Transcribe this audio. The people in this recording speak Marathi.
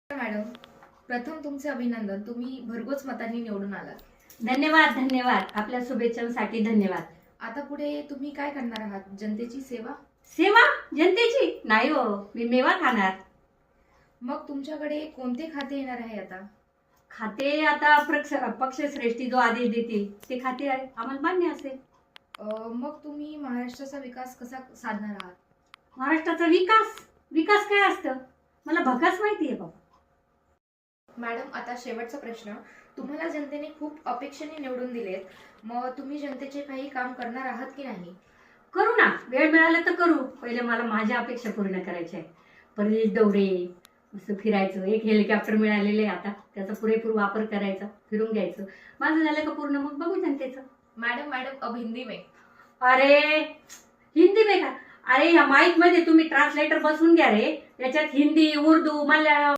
मॅडम, प्रथम तुमचे अभिनंदन. तुम्ही भरघोस मतांनी निवडून आलात. धन्यवाद धन्यवाद. आपल्या शुभेच्छांसाठी धन्यवाद. आता पुढे तुम्ही काय करणार आहात? जनतेची सेवा? सेवा जनतेची नाही हो, मी मेवा खाणार. मग तुमच्याकडे कोणते खाते येणार आहे आता? खाते आता पक्षश्रेष्ठी जो आदेश देतील ते खाते आहे, आम्हाला मान्य असेल. मग तुम्ही महाराष्ट्राचा विकास कसा साधणार आहात? महाराष्ट्राचा विकास विकास काय असतं मला भकास माहिती आहे बाबा. मॅडम, आता शेवटचा प्रश्न. तुम्हाला जनतेने खूप अपेक्षेने निवडून दिलेत, मग तुम्ही जनतेचे काही काम करणार आहात की नाही? करू ना, वेळ मिळाला तर करू. पहिले मला माझ्या अपेक्षा पूर्ण करायच्या आहे. परदेश दौरे, असं फिरायचं. एक हेलिकॉप्टर मिळालेलं आहे आता, त्याचा पुरेपूर वापर करायचा, फिरून घ्यायचं. माझं झालं का पूर्ण मग बघू जनतेचं. मैडम मैडम अब हिंदी में. अरे हिंदी में का? अरे ह्या माईक मध्ये तुम्ही ट्रान्सलेटर बसवून घ्या रे. याच्यात हिंदी, उर्दू, मल्याळम